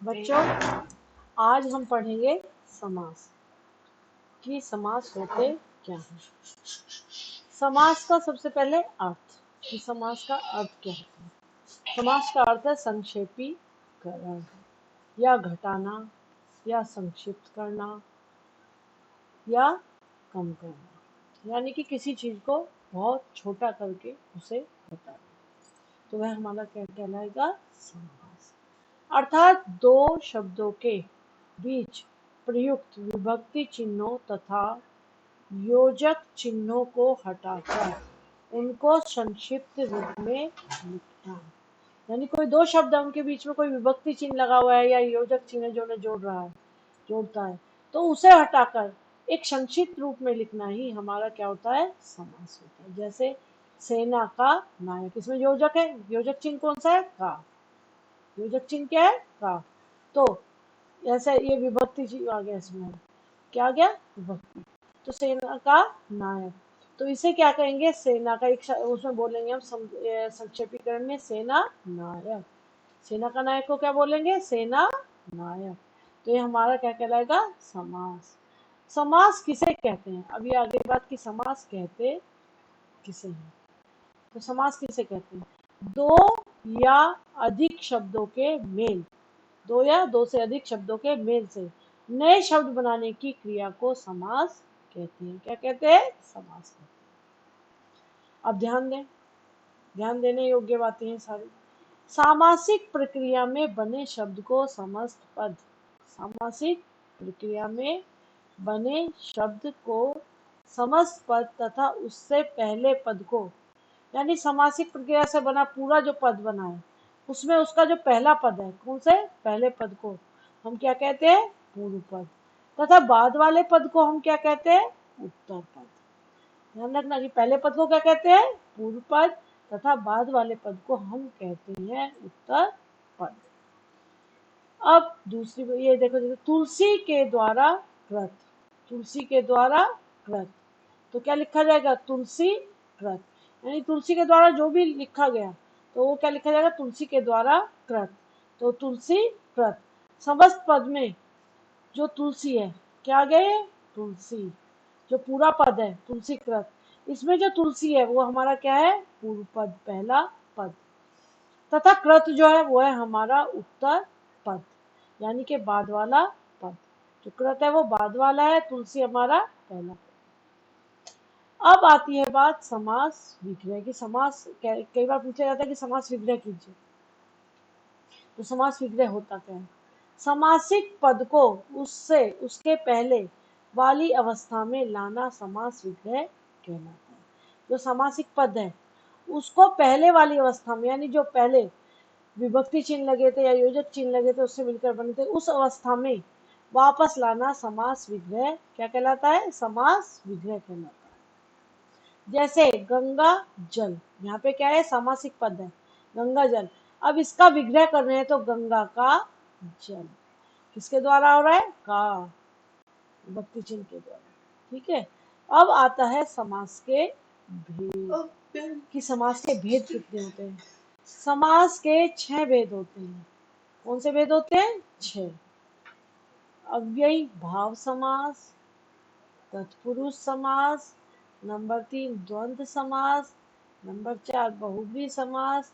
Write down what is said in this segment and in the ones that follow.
बच्चों, आज हम पढ़ेंगे समास कि समास होते क्या हैं। समास का सबसे पहले अर्थ कि समास का अर्थ क्या होता है। समास का अर्थ है संक्षेपीकरण या घटाना या संक्षिप्त करना या कम करना, यानी कि किसी चीज को बहुत छोटा करके उसे बताना, तो वह हमारा क्या कहलाएगा, समास। अर्थात दो शब्दों के बीच प्रयुक्त विभक्ति चिन्हों तथा योजक चिन्हों को हटाकर उनको संक्षिप्त रूप में लिखना। यानी कोई दो शब्द है, उनके बीच में कोई विभक्ति चिन्ह लगा हुआ है या योजक चिन्ह जो उन्हें जोड़ता है, तो उसे हटाकर एक संक्षिप्त रूप में लिखना ही हमारा क्या होता है, समास होता है। जैसे सेना का नायक, इसमें योजक है, योजक चिन्ह कौन सा है, का। योजक चिन्ह क्या है, का। तो ऐसा ये विभक्ति चिन्ह आ गया, इसमें क्या आ गया, विभक्ति। तो सेना का नायक, तो इसे क्या कहेंगे, सेना का एक उसमें बोलेंगे हम संक्षेपीकरण में सेना नायक। सेना का नायक को क्या बोलेंगे, सेना नायक। तो ये हमारा क्या कहलाएगा, समास। समास किसे कहते हैं, अभी आगे बात की समास कहते किसे हैं। तो समास किसे कहते हैं, दो या अधिक शब्दों के मेल, दो या दो से अधिक शब्दों के मेल से नए शब्द बनाने की क्रिया को समास कहते हैं। क्या कहते हैं, समास कहते हैं। अब ध्यान दें, ध्यान देने योग्य बातें हैं सारी। सामासिक प्रक्रिया में बने शब्द को समस्त पद, सामासिक प्रक्रिया में बने शब्द को समस्त पद तथा उससे पहले पद को, यानी सामासिक प्रक्रिया से बना पूरा जो पद बना है उसमें उसका जो पहला पद है, कौन से पहले पद को हम क्या कहते हैं, पूर्व पद, तथा बाद वाले पद को हम क्या कहते हैं, उत्तर पद। ध्यान रखना कि पहले पद को क्या कहते हैं, पूर्व पद, तथा बाद वाले पद को हम कहते हैं उत्तर पद। अब दूसरी ये देखो, जैसे तुलसी के द्वारा कृत, तुलसी के द्वारा कृत, तो क्या लिखा जाएगा, तुलसी कृत। यानी तुलसी के द्वारा जो भी लिखा गया तो वो क्या लिखा जाएगा, तुलसी के द्वारा कृत। तो तुलसी कृत, समस्त पद में जो तुलसी है, क्या आ गया, तुलसी। जो पूरा पद है तुलसी कृत, इसमें जो तुलसी है वो हमारा क्या है, पूर्व पद, पहला पद। तथा कृत जो है वो है हमारा उत्तर पद, यानी कि बाद वाला पद। जो कृत है वो बाद वाला है, तुलसी हमारा पहला पद। अब आती है बात समास विग्रह की। समास कई बार पूछा जाता है कि समास विग्रह कीजिए, तो समास विग्रह होता क्या है। समासिक पद को उससे उसके पहले वाली अवस्था में लाना समास विग्रह कहलाता है। जो समासिक पद है उसको पहले वाली अवस्था में, यानी जो पहले विभक्ति चिन्ह लगे थे या योजक चिन्ह लगे थे उससे मिलकर बने थे, उस अवस्था में वापस लाना समास विग्रह क्या कहलाता है, समास विग्रह कहलाता है। जैसे गंगा जल, यहाँ पे क्या है, सामासिक पद है गंगा जल। अब इसका विग्रह कर रहे हैं तो गंगा का जल, किसके द्वारा हो रहा है, का, विभक्ति चिन्ह के द्वारा। ठीक है। अब आता है समास के भेद, कि समास के भेद कितने होते हैं। समास के 6 भेद होते हैं। कौन से भेद होते हैं, 6। अव्ययी भाव समास, तत्पुरुष समास, नंबर 3 द्वंद्व समास, नंबर 4 बहुव्रीहि समास,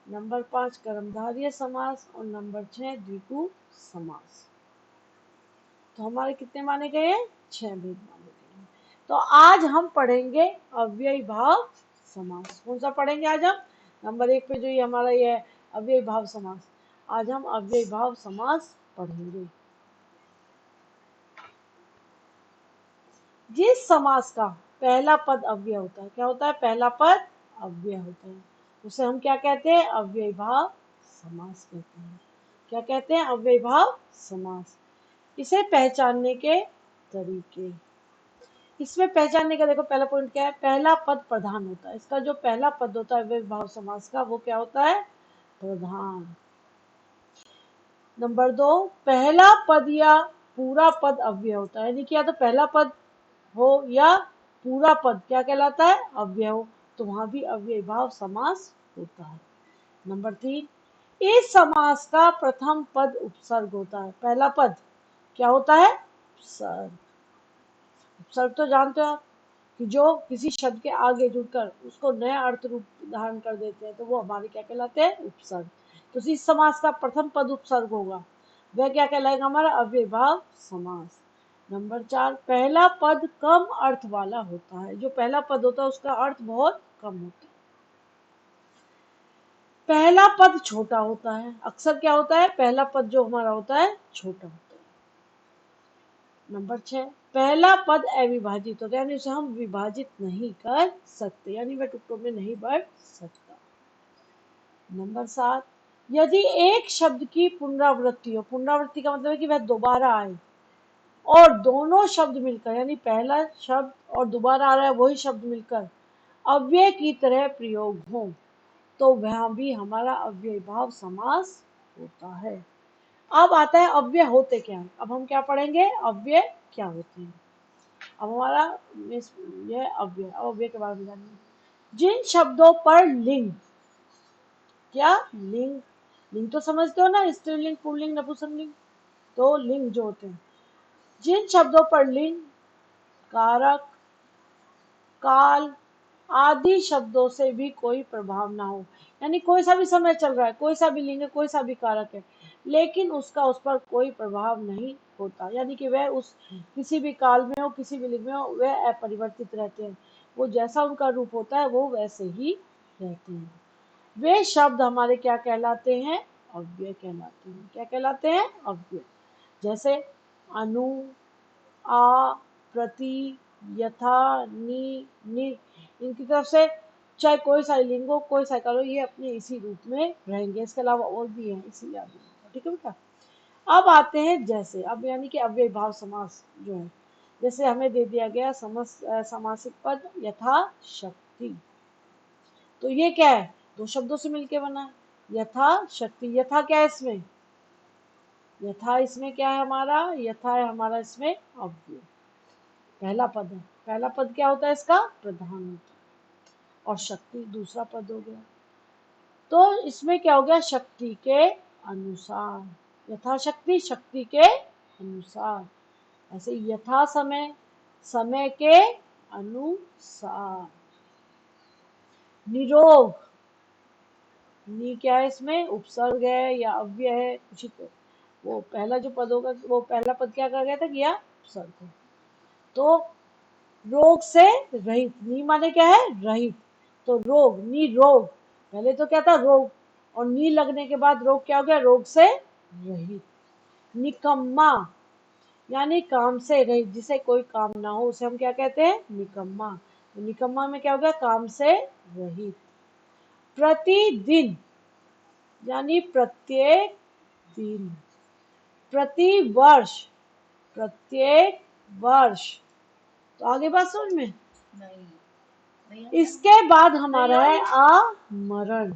नंबर 5 कर्मधारय समास और नंबर 6 द्विगु समास। तो हमारे कितने माने गए हैं, 6 भेद माने गए हैं। तो आज हम पढ़ेंगे अव्ययी भाव समास। कौन सा पढ़ेंगे आज हम, नंबर 1 पे जो ये हमारा ये है अव्ययी भाव समास, आज हम अव्ययी भाव समास पढ़ेंगे। जिस समास का पहला पद अव्यय होता है, क्या होता है, पहला पद अव्यय होता है, उसे हम क्या कहते हैं, अव्ययी भाव समास कहते हैं। क्या कहते हैं, अव्ययी भाव समास। इसे पहचानने के तरीके, इसमें पहचानने का देखो पहला पॉइंट क्या है, पहला पद प्रधान होता है। इसका जो पहला पद होता है अव्ययी भाव समास का, वो क्या होता है, प्रधान। नंबर 2, पहला पद या पूरा पद अव्यय होता है, यानी कि या तो पहला पद हो या पूरा पद क्या कहलाता है, अव्यय हो, तो वहां भी अव्ययी भाव समास होता है। नंबर 3, इस समास का प्रथम पद उपसर्ग होता है। पहला पद क्या होता है? उपसर्ग। उपसर्ग तो जानते हो आप कि जो किसी शब्द के आगे जुड़कर उसको नया अर्थ रूप धारण कर देते हैं तो वो हमारे क्या कहलाते हैं? उपसर्ग। तो इस समास का प्रथम पद उपसर्ग होगा, वह क्या कहलाएगा? हमारा अव्ययीभाव समास। नंबर 4, पहला पद कम अर्थ वाला होता है। जो पहला पद होता है उसका अर्थ बहुत कम होता है। पहला पद छोटा होता है। अक्सर क्या होता है? पहला पद जो हमारा होता है छोटा होता है। नंबर 6, पहला पद अविभाजित होता है, यानी उसे हम विभाजित नहीं कर सकते, यानी वह टुकड़ों में नहीं बढ़ सकता। नंबर 7, यदि एक शब्द की पुनरावृत्ति हो, पुनरावृत्ति का मतलब है कि वह दोबारा आए, और दोनों शब्द मिलकर, यानी पहला शब्द और दोबारा आ रहा है वही शब्द मिलकर अव्यय की तरह प्रयोग हो, तो वह भी हमारा अव्ययीभाव समास होता है। अब आता है अव्यय होते क्या हैं। अब हम क्या पढ़ेंगे? अव्यय क्या होते हैं। अब हमारा ये अव्यय, अब अव्यय के बारे में जानेंगे। जिन शब्दों पर लिंग, क्या लिंग, लिंग तो समझते हो ना, स्त्रीलिंग, पुल्लिंग, नपुंसकलिंग, तो लिंग जो होते हैं, जिन शब्दों पर लिंग, कारक, काल आदि शब्दों से भी कोई प्रभाव ना हो, यानी कोई सा भी समय चल रहा है, कोई सा भी लिंग है, कोई सा भी कारक है, लेकिन उसका उस पर कोई प्रभाव नहीं होता, यानी कि वह उस किसी भी काल में हो, किसी भी लिंग में हो, वह अपरिवर्तित रहते हैं। वो जैसा उनका रूप होता है वो वैसे ही रहते हैं। वे शब्द हमारे क्या कहलाते हैं? अव्यय कहलाते हैं। क्या कहलाते हैं? अव्यय। जैसे अनु, आ, प्रति, यथा, नि, नि, इनकी तरफ से चाहे कोई सा लिंग हो, कोई सा काल हो, ये अपने इसी रूप में रहेंगे। इसके अलावा और भी है, इसी याद रखना, ठीक है बेटा। अब आते हैं जैसे, अब यानी कि अव्ययीभाव समास जो है, जैसे हमें दे दिया गया समासिक पद यथा शक्ति, तो ये क्या है? दो शब्दों से मिलके बना है, यथा शक्ति। यथा क्या है इसमें? यथा इसमें क्या है हमारा? यथा है हमारा इसमें अव्यय, पहला पद है। पहला पद क्या होता है इसका? प्रधान होता है। और शक्ति दूसरा पद हो गया, तो इसमें क्या हो गया? शक्ति के अनुसार, यथाशक्ति, शक्ति के अनुसार। ऐसे यथा समय, समय के अनुसार। निरोग, नि क्या है इसमें? उपसर्ग है या अव्यय है कुछ, तो वो पहला जो पद होगा, वो पहला पद क्या कर गया था? किया उपसर्ग है। तो रोग से रहित, नी माने क्या है? रहित। तो रोग, नी रोग, पहले तो क्या था? रोग, और नी लगने के बाद रोग क्या हो गया? रोग से रहित। निकम्मा, यानी काम से रहित, जिसे कोई काम ना हो उसे हम क्या कहते हैं? निकम्मा। तो निकम्मा में क्या हो गया? काम से रहित। प्रतिदिन, यानी प्रत्येक दिन। प्रतिवर्ष, प्रत्येक वर्ष। तो आगे बात समझ में? नहीं। इसके बाद हमारा है आमरण,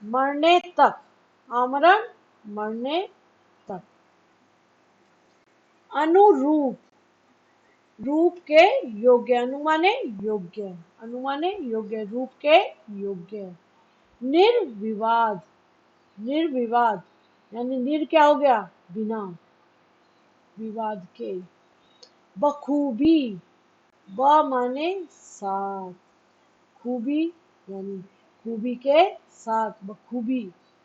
मरने तक। आमरण, मरने तक। अनुरूप, रूप के योग्य, अनुमाने योग्य, अनुमाने योग्य, रूप के योग्य। निर्विवाद, निर्विवाद, यानी निर क्या हो गया? बिना, विवाद के। बखूबी, ब माने साथ, खूबी यानी खूबी के साथ, बखूबी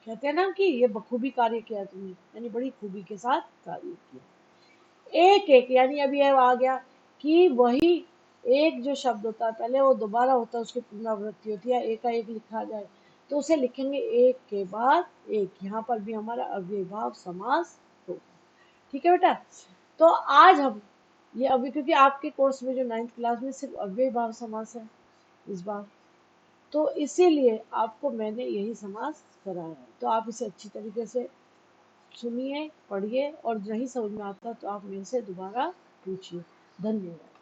कहते हैं ना कि ये बखूबी कार्य किया तुमने, यानी बड़ी खूबी के साथ कार्य किया। एक एक, यानी अभी यह आ गया कि वही एक जो शब्द होता है पहले वो दोबारा होता है, उसकी पुनरावृत्ति होती है, एक का एक लिखा जाए तो उसे लिखेंगे एक के बाद एक। यहाँ पर भी हमारा अव्ययीभाव समास होगा, ठीक है बेटा। तो आज हम ये अभी, क्योंकि आपके कोर्स में जो 9th क्लास में सिर्फ अव्ययीभाव समास है इस बार, तो इसीलिए आपको मैंने यही समास कराया है। तो आप इसे अच्छी तरीके से सुनिए, पढ़िए, और नहीं समझ में आता तो आप मेरे से दोबारा पूछिए। धन्यवाद।